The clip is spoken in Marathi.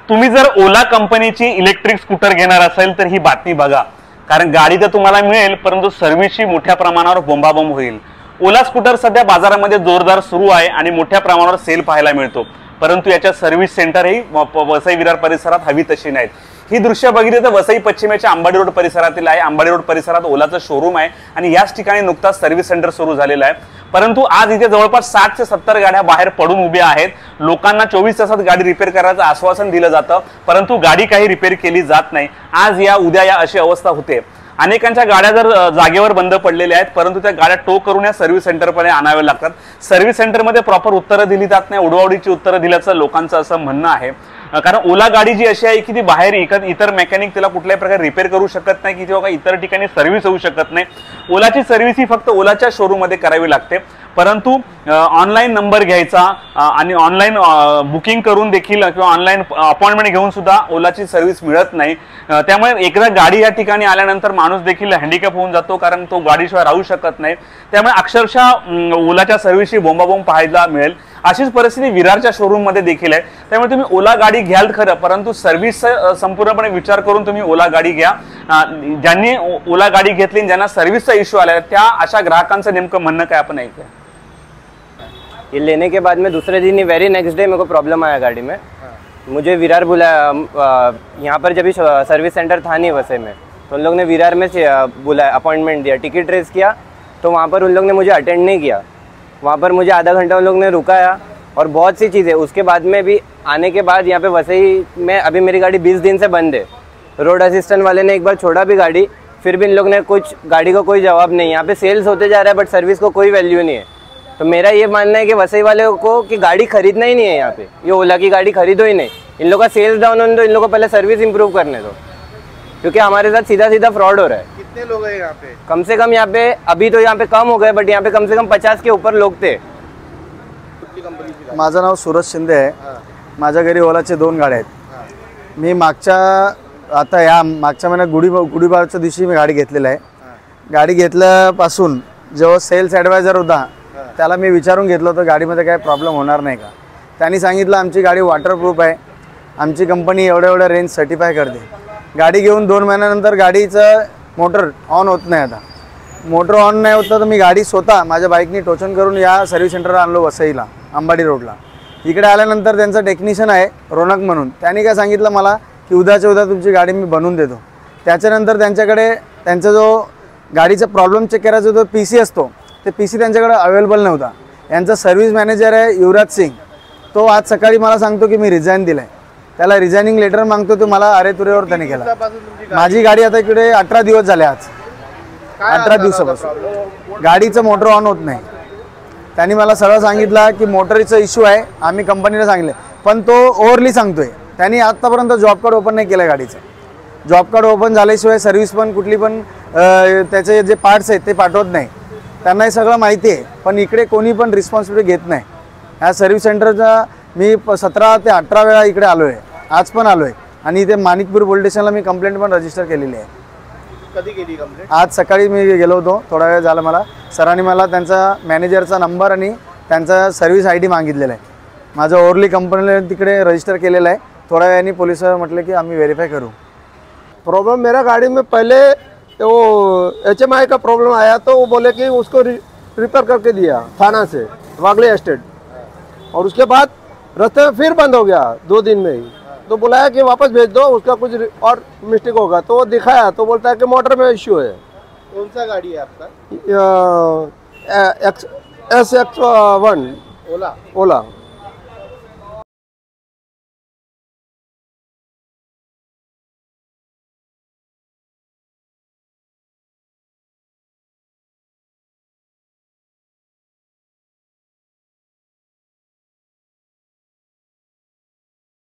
तुम्ही जर ओला कंपनीची इलेक्ट्रिक स्कूटर घेणार असेल तर ही बातमी बघा, कारण गाडी तर तुम्हाला मिळेल परंतु सर्व्हिसची मोठ्या प्रमाणावर बोंबाबोंब होईल। ओला स्कूटर सध्या बाजारामध्ये जोरदार सुरू आहे आणि मोठ्या प्रमाणावर सेल पाहायला मिळतो, परंतु याच्या सर्व्हिस सेंटरही वसई विरार परिसरात हवी तशी नाहीत। ही दृश्य बघितली तर वसई पश्चिमेच्या अंबाडी रोड परिसरातील आहे। अंबाडी रोड परिसरात ओलाचं शोरूम आहे आणि याच ठिकाणी नुकताच सर्व्हिस सेंटर सुरू झालेला आहे, परंतु आज इथे जवळपास 60 ते 70 गाड्या बाहेर पडून उभ्या आहेत। लोकांना 24 तासात गाडी रिपेअर करायचं आश्वासन दिलं जातं, परंतु गाडी काही रिपेअर केली जात नाही। आज या उद्या या अशी अवस्था होते। अनेकांच्या गाड्या जर जागेवर बंद पडलेल्या आहेत, परंतु त्या गाड्या टो करून या सर्व्हिस सेंटरपर्यंत आणाव्या लागतात। सर्व्हिस सेंटरमध्ये प्रॉपर उत्तरं दिली जात नाही, उडवाउडीची उत्तरं दिल्याचं लोकांचं असं म्हणणं आहे। कारण ओला गाडी जी अशी आहे की ती बाहेर इतर मेकॅनिक तिला कुठल्याही प्रकारे रिपेअर करू शकत नाही किंवा इतर ठिकाणी सर्व्हिस होऊ शकत नाही। ओलाची सर्व्हिस ही फक्त ओलाच्या शोरूम मध्ये करावी लागते, परंतु ऑनलाईन नंबर घ्यायचा आणि ऑनलाईन बुकिंग करून देखील किंवा ऑनलाईन अपॉइंटमेंट घेऊन सुद्धा ओलाची सर्व्हिस मिळत नाही। त्यामुळे एकदा गाडी या ठिकाणी आल्यानंतर माणूस देखील हँडिकॅप होऊन जातो, कारण तो गाडीशिवाय राहू शकत नाही। त्यामुळे अक्षरशः ओलाच्या सर्व्हिसची बोंबाबोंब पाहायला मिळेल। अशीच परिस्थिती विरारच्या शोरूम मध्ये देखील आहे। त्यामुळे तुम्ही ओला गाडी घ्याल खरं, परंतु सर्व्हिस संपूर्णपणे विचार करून तुम्ही ओला गाडी घ्या। ज्यांनी ओला गाडी घेतली ज्यांना सर्व्हिसचा इश्यू आला त्या अशा ग्राहकांचं नेमकं म्हणणं काय आपण ऐकूया। ये लेने के बाद में दूसरे दिन ही वेरी नेक्स्ट डे मेरे को प्रॉब्लम आया गाड़ी में। मुझे विरार बुलाया, यहाँ पर जब भी सर्विस सेंटर था नहीं वैसे में, तो उन लोग ने विरार में बुलाया, अपॉइंटमेंट दिया, टिकट रेस किया, तो वहाँ पर उन लोग ने मुझे अटेंड नहीं किया। वहाँ पर मुझे आधा घंटा उन लोग ने रुकाया और बहुत सी चीज़ें। उसके बाद में भी आने के बाद यहाँ पे वसई में अभी मेरी गाड़ी 20 दिन से बंद है। रोड असिस्टेंट वाले ने एक बार छोड़ा भी गाड़ी, फिर भी इन लोग ने कुछ गाड़ी को कोई जवाब नहीं। यहाँ पे सेल्स होते जा रहा है बट सर्विस को कोई वैल्यू नहीं है। तो मेरा ये मानना है कि वसई वाले को कि गाड़ी खरीदना ही नहीं है यहाँ पे, ये ओला की गाड़ी खरीदो ही नहीं। इन लोगों का सेल्स डाउन होने दो, इन लोगों को पहले सर्विस इंप्रूव करने दो, क्योंकि हमारे साथ सीधा सीधा फ्रॉड हो रहा है। कितने लोग हैं यहाँ पे? कम से कम यहाँ पे अभी तो यहाँ पे कम हो गए, बट यहाँ पे कम से कम 50 के ऊपर लोग थे। माझं नाव सूरज शिंदे आहे। माझ्या घरी ओलाचे 2 गाड्या आहेत। मी मागच्या महिन्यात गुढीपाडव्याच्या दिवशी मी गाडी घेतलेली आहे। गाडी घेतल्यापासून जो सेल्स ॲडवायझर होता त्याला मी विचारून घेतलं होतं गाडीमध्ये काय प्रॉब्लेम होणार नाही का। त्यांनी सांगितलं आमची गाडी वॉटरप्रूफ आहे, आमची कंपनी एवढ्या रेंज सर्टिफाय करते। गाडी घेऊन 2 महिन्यानंतर गाडीचं मोटर ऑन होत नाही। आता मोटर ऑन नाही होतं तर मी गाडी स्वतः माझ्या बाईकनी टोचन करून या सर्व्हिस सेंटरला आणलो वसईला, अंबाडी रोडला। इकडे आल्यानंतर त्यांचा टेक्निशियन आहे रोनक म्हणून, त्यांनी काय सांगितलं मला की उद्याच्या उद्या तुमची गाडी मी बनवून देतो। त्याच्यानंतर त्यांच्याकडे त्यांचा जो गाडीचा प्रॉब्लेम चेक करायचा जो PC असतो ते PC त्यांच्याकडे अवेलेबल नव्हता। यांचा सर्व्हिस मॅनेजर आहे युवराज सिंग, तो आज सकाळी मला सांगतो की मी रिझाईन दिलं आहे, त्याला रिझायनिंग लेटर मागतो, तो मला अरेतुरेवर त्यांनी केला। माझी गाडी आता इकडे 18 दिवस झाले, आज 18 दिवसापासून गाडीचं मोटर ऑन होत नाही। त्यांनी मला सरळ सांगितलं की मोटरीचा इश्यू आहे, आम्ही कंपनीला सांगितलं, पण तो ओव्हरली सांगतोय। त्यांनी आतापर्यंत जॉब कार्ड ओपन नाही केलं गाडीचं। जॉब कार्ड ओपन झाल्याशिवाय सर्व्हिस पण कुठली पण त्याचे जे पार्ट्स आहेत ते पाठवत नाही। त्यांना हे सगळं माहिती आहे, पण इकडे कोणी पण रिस्पॉन्सिबिलिटी घेत नाही। ह्या सर्व्हिस सेंटरचा मी 17 ते 18 वेळा इकडे आलो आहे, आज पण आलो आहे आणि इथे माणिकपूर पोलीस स्टेशनला मी कंप्लेंट पण रजिस्टर केलेली आहे। कधी केली कंप्लेंट? आज सकाळी मी गेलो होतो, थोडा वेळ झाला मला। सरांनी मला त्यांचा मॅनेजरचा नंबर आणि त्यांचा सर्व्हिस ID मागितलेला आहे। माझं ओव्हरली कंपनीला तिकडे रजिस्टर केलेलं आहे। थोड्या वेळाने पोलिस म्हटले की आम्ही व्हेरीफाय करू। प्रॉब्लम मेरा गाड़ी में पहले वो HMI का प्रॉब्लम आया, तो वो बोले कि उसको रिपेयर करके दिया थाना से वागले एस्टेट, और उसके बाद रास्ते में फिर बंद हो गया 2 दिन में ही। तो बुलाया कि वापस भेज दो, उसका कुछ और मिस्टेक होगा, तो वो दिखाया तो बोलता है कि मोटर में इश्यू है। कौन सा गाड़ी है आपका? SX1 ओला। ओला।